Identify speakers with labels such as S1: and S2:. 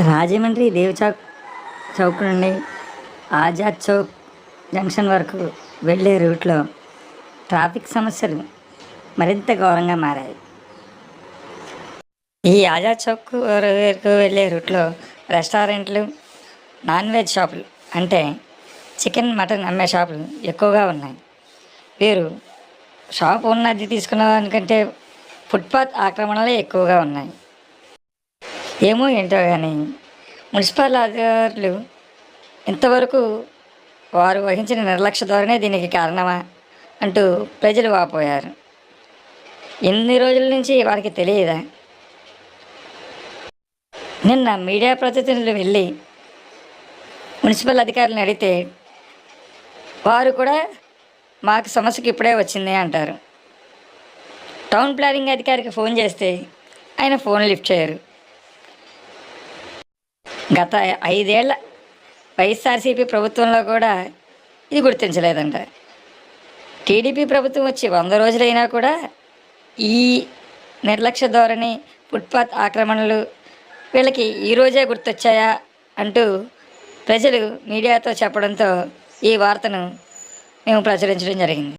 S1: రాజమండ్రి చౌక్ నుండి ఆజాద్ చౌక్ జంక్షన్ వరకు వెళ్ళే రూట్లో ట్రాఫిక్ సమస్యలు మరింత ఘోరంగా మారాయి. ఈ ఆజాద్ చౌక్ వరకు వెళ్ళే రూట్లో రెస్టారెంట్లు, నాన్ వెజ్ షాపులు అంటే చికెన్, మటన్ అమ్మే షాపులు ఎక్కువగా ఉన్నాయి. వీరు షాప్ ఉన్నది తీసుకున్న దానికంటే ఫుట్పాత్ ఆక్రమణలే ఎక్కువగా ఉన్నాయి. ఏమో ఏంటో కానీ మున్సిపల్ అధికారులు ఇంతవరకు వారు వహించిన నిర్లక్ష్య ధోరణే దీనికి కారణమా అంటూ ప్రజలు వాపోయారు. ఎన్ని రోజుల నుంచి వారికి తెలియదా? నిన్న మీడియా ప్రతినిధులు వెళ్ళి మున్సిపల్ అధికారులను అడిగితే వారు కూడా మాకు సమస్యకి ఇప్పుడే వచ్చింది అంటారు. టౌన్ ప్లానింగ్ అధికారికి ఫోన్ చేస్తే ఆయన ఫోన్ లిఫ్ట్ చేయరు. గత 5 ఏళ్ల వైఎస్ఆర్సీపీ ప్రభుత్వంలో కూడా ఇది గుర్తించలేదంట. టీడీపీ ప్రభుత్వం వచ్చి 100 రోజులైనా కూడా ఈ నిర్లక్ష్య ధోరణి, ఫుట్పాత్ ఆక్రమణలు వీళ్ళకి ఈరోజే గుర్తొచ్చాయా అంటూ ప్రజలు మీడియాతో చెప్పడంతో ఈ వార్తను మేము ప్రచురించడం జరిగింది.